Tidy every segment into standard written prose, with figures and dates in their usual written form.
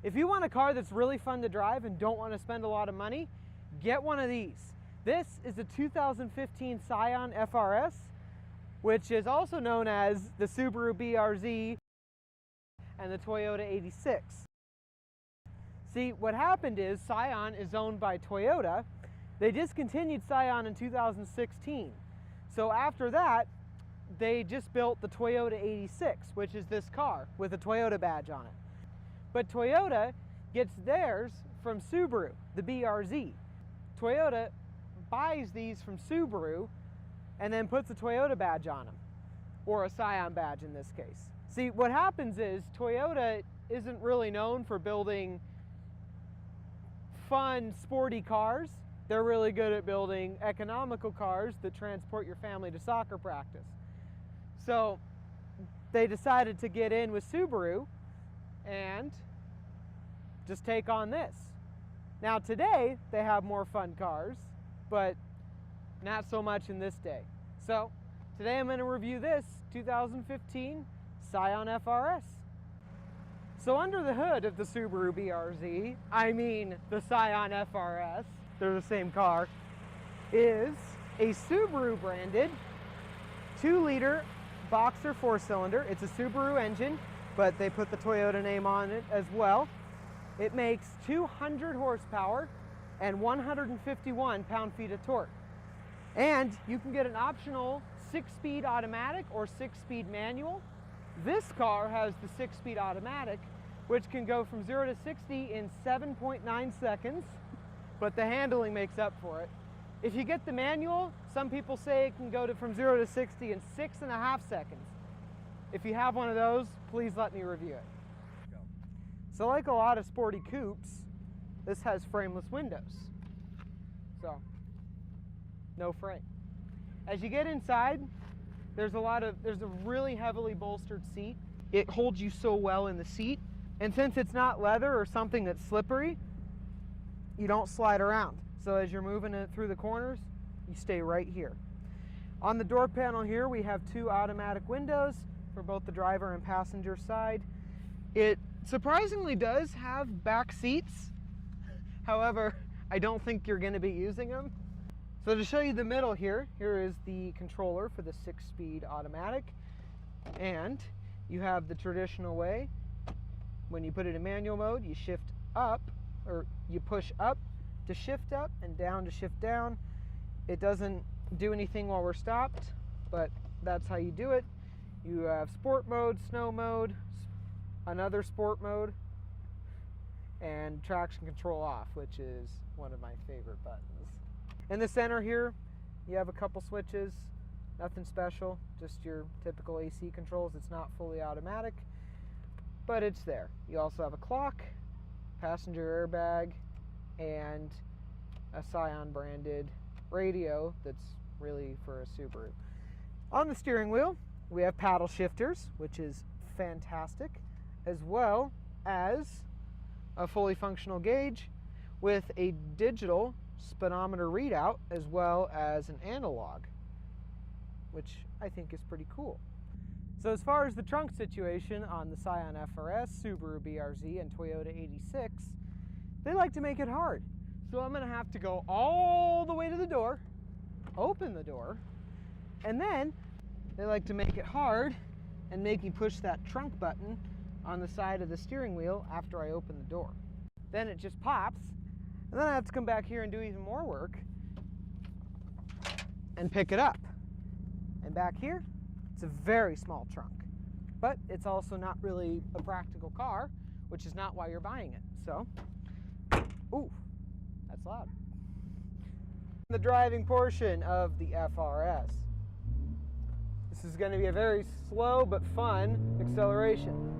If you want a car that's really fun to drive and don't want to spend a lot of money, get one of these. This is the 2015 Scion FR-S, which is also known as the Subaru BRZ and the Toyota 86. See, what happened is Scion is owned by Toyota. They discontinued Scion in 2016. So after that, they just built the Toyota 86, which is this car with a Toyota badge on it. But Toyota gets theirs from Subaru, the BRZ. Toyota buys these from Subaru and then puts a Toyota badge on them, or a Scion badge in this case. See, what happens is Toyota isn't really known for building fun, sporty cars. They're really good at building economical cars that transport your family to soccer practice. So they decided to get in with Subaru and just take on this. Now today they have more fun cars, but not so much in this day. So today I'm going to review this 2015 Scion FR-S. So under the hood of the Subaru BRZ, I mean the Scion FR-S, they're the same car, is a Subaru branded 2-liter boxer 4-cylinder. It's a Subaru engine, but they put the Toyota name on it as well. It makes 200 horsepower and 151 pound-feet of torque. And you can get an optional 6-speed automatic or 6-speed manual. This car has the 6-speed automatic, which can go from 0 to 60 in 7.9 seconds, but the handling makes up for it. If you get the manual, some people say it can go from 0 to 60 in 6.5 seconds. If you have one of those, please let me review it. So like a lot of sporty coupes, this has frameless windows. So, no frame. As you get inside, there's a really heavily bolstered seat. It holds you so well in the seat. And since it's not leather or something that's slippery, you don't slide around. So as you're moving it through the corners, you stay right here. On the door panel here, we have 2 automatic windows for both the driver and passenger side. It surprisingly does have back seats. However, I don't think you're going to be using them. So to show you the middle here is the controller for the 6-speed automatic. And you have the traditional way. When you put it in manual mode, you shift up, or you push up to shift up and down to shift down. It doesn't do anything while we're stopped, but that's how you do it. You have sport mode, snow mode, another sport mode, and traction control off, which is one of my favorite buttons. In the center here, you have a couple switches, nothing special, just your typical AC controls. It's not fully automatic, but it's there. You also have a clock, passenger airbag, and a Scion branded radio that's really for a Subaru. On the steering wheel, we have paddle shifters, which is fantastic, as well as a fully functional gauge with a digital speedometer readout, as well as an analog, which I think is pretty cool. So as far as the trunk situation on the Scion FR-S, Subaru BRZ, and Toyota 86, they like to make it hard. So I'm going to have to go all the way to the door, open the door, and then they like to make it hard and make me push that trunk button on the side of the steering wheel after I open the door. Then it just pops, and then I have to come back here and do even more work and pick it up. And back here, it's a very small trunk, but it's also not really a practical car, which is not why you're buying it. So, ooh, that's loud. The driving portion of the FR-S. This is going to be a very slow but fun acceleration.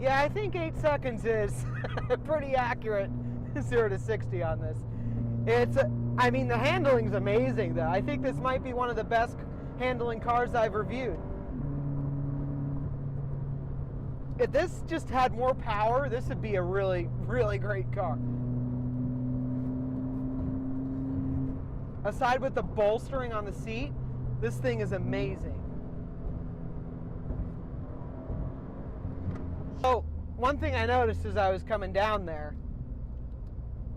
Yeah, I think 8 seconds is pretty accurate, 0 to 60 on this. I mean, the handling's amazing though. I think this might be one of the best handling cars I've reviewed. If this just had more power, this would be a really, really great car. aside with the bolstering on the seat, this thing is amazing. So, one thing I noticed as I was coming down there,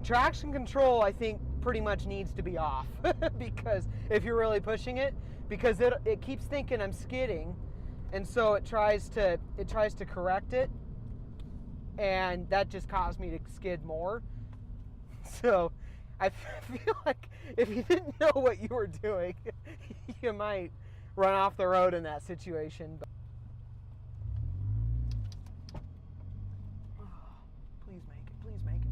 traction control, I think, pretty much needs to be off because if you're really pushing it, because it keeps thinking I'm skidding, and so it tries to correct it, and that just caused me to skid more. So I feel like if you didn't know what you were doing, you might run off the road in that situation. But please make it, please make it.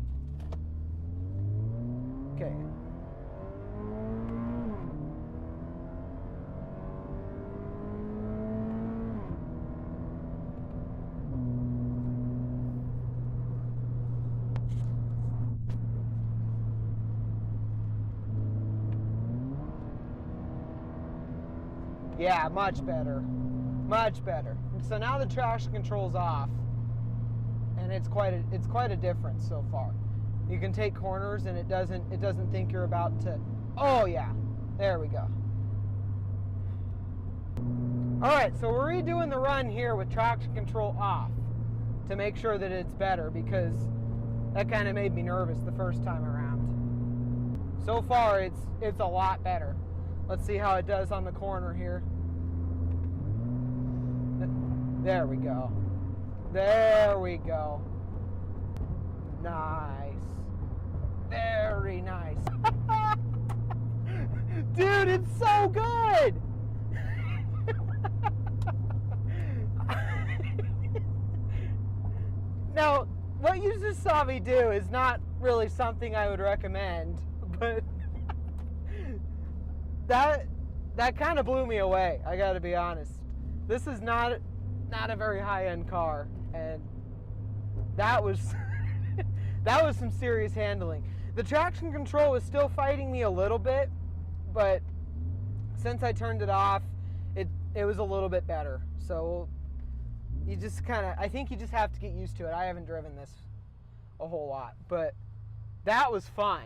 Okay. Yeah, much better. Much better. So now the traction control's off, and it's quite a difference so far. You can take corners and it doesn't think you're about to. Oh yeah, there we go. All right, so we're redoing the run here with traction control off to make sure that it's better, because that kind of made me nervous the first time around. So far, it's a lot better. Let's see how it does on the corner here. There we go. There we go. Nice. Very nice. Dude, it's so good! Now, what you just saw me do is not really something I would recommend, but that kind of blew me away, I gotta be honest. This is not a very high-end car, and that was that was some serious handling. The traction control was still fighting me a little bit, but since I turned it off, it was a little bit better. So you just I think you just have to get used to it. I haven't driven this a whole lot, but that was fun.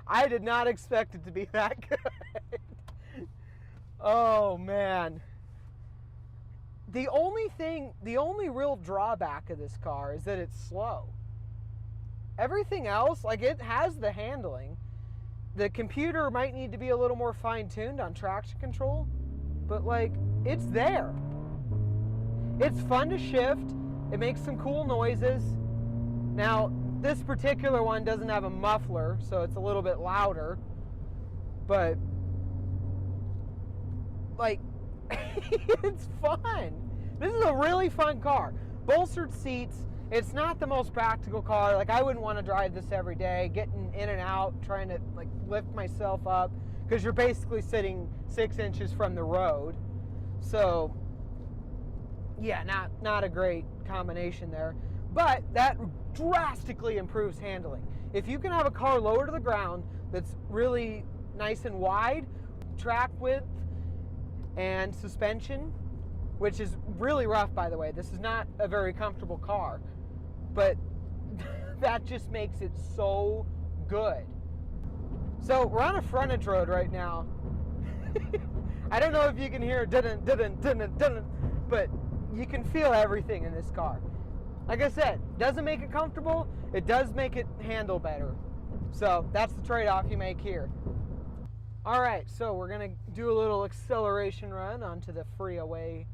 I did not expect it to be that good. Oh man. The only real drawback of this car is that it's slow. Everything else, like, it has the handling. The computer might need to be a little more fine-tuned on traction control, but like, it's there. It's fun to shift. It makes some cool noises. Now, this particular one doesn't have a muffler, so it's a little bit louder, but like, it's fun. This is a really fun car. Bolstered seats. It's not the most practical car. Like, I wouldn't want to drive this every day, getting in and out, trying to like lift myself up, because you're basically sitting 6 inches from the road. So yeah, not a great combination there. But that drastically improves handling. If you can have a car lower to the ground that's really nice and wide, track width and suspension, which is really rough, by the way. This is not a very comfortable car, but that just makes it so good. So we're on a frontage road right now. I don't know if you can hear dun dun dun dun, but you can feel everything in this car. Like I said, doesn't make it comfortable, it does make it handle better. So that's the trade-off you make here. All right, so we're gonna do a little acceleration run onto the freeway.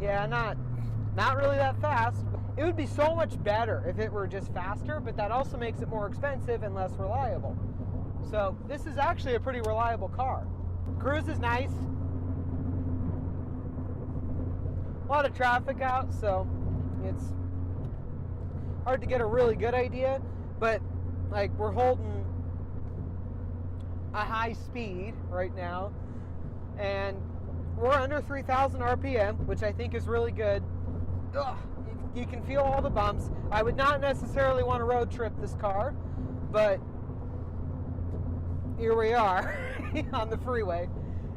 Yeah, not really that fast. It would be so much better if it were just faster, but that also makes it more expensive and less reliable. So this is actually a pretty reliable car. Cruise is nice. A lot of traffic out, so it's hard to get a really good idea, but like, we're holding a high speed right now, and we're under 3,000 RPM, which I think is really good. Ugh, you can feel all the bumps. I would not necessarily want to road trip this car, But here we are on the freeway,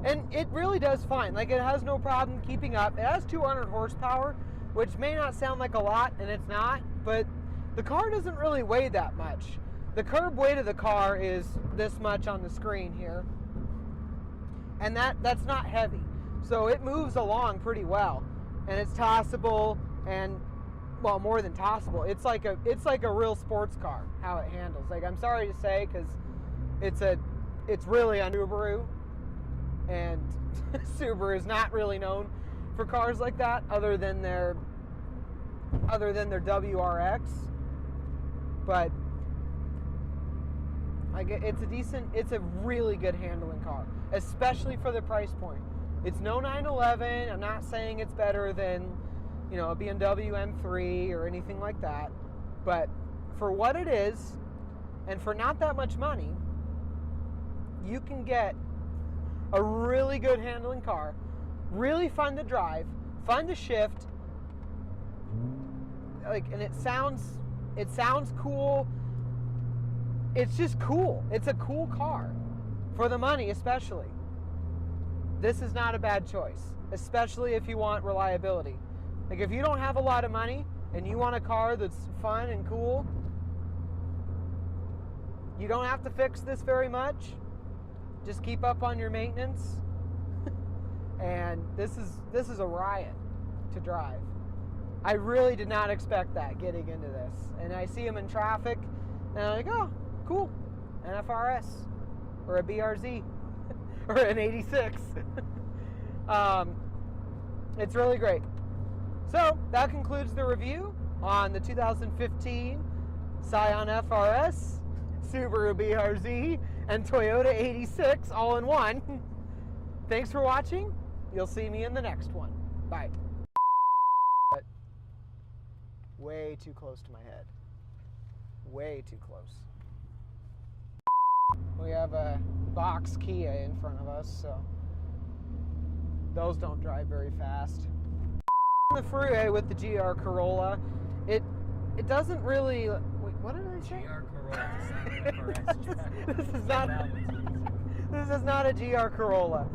and it really does fine. Like, it has no problem keeping up. It has 200 horsepower, which may not sound like a lot, and it's not, but the car doesn't really weigh that much. The curb weight of the car is this much on the screen here, and that's not heavy, so it moves along pretty well, and it's tossable, and well, more than tossable. It's like a real sports car how it handles. Like, I'm sorry to say, because it's really a Subaru, and Subaru is not really known for cars like that, other than their WRX. But it's a really good handling car, especially for the price point. It's no 911. I'm not saying it's better than, you know, a BMW M3 or anything like that, but for what it is, and for not that much money, you can get a really good handling car, really fun to drive, fun to shift, like, and it sounds cool. It's just cool. It's a cool car for the money, especially. This is not a bad choice, especially if you want reliability. Like, if you don't have a lot of money and you want a car that's fun and cool, you don't have to fix this very much. Just keep up on your maintenance. And this is a riot to drive. I really did not expect that getting into this. And I see them in traffic, and I'm like, oh, cool, an FR-S, or a BRZ, or an 86. It's really great. So, that concludes the review on the 2015 Scion FR-S, Subaru BRZ, and Toyota 86 all in one. Thanks for watching. You'll see me in the next one. Bye. Way too close to my head. Way too close. We have a box Kia in front of us, so those don't drive very fast. On the freeway with the GR Corolla, it doesn't really. Wait, what did I say? GR Corolla. This is not a GR Corolla.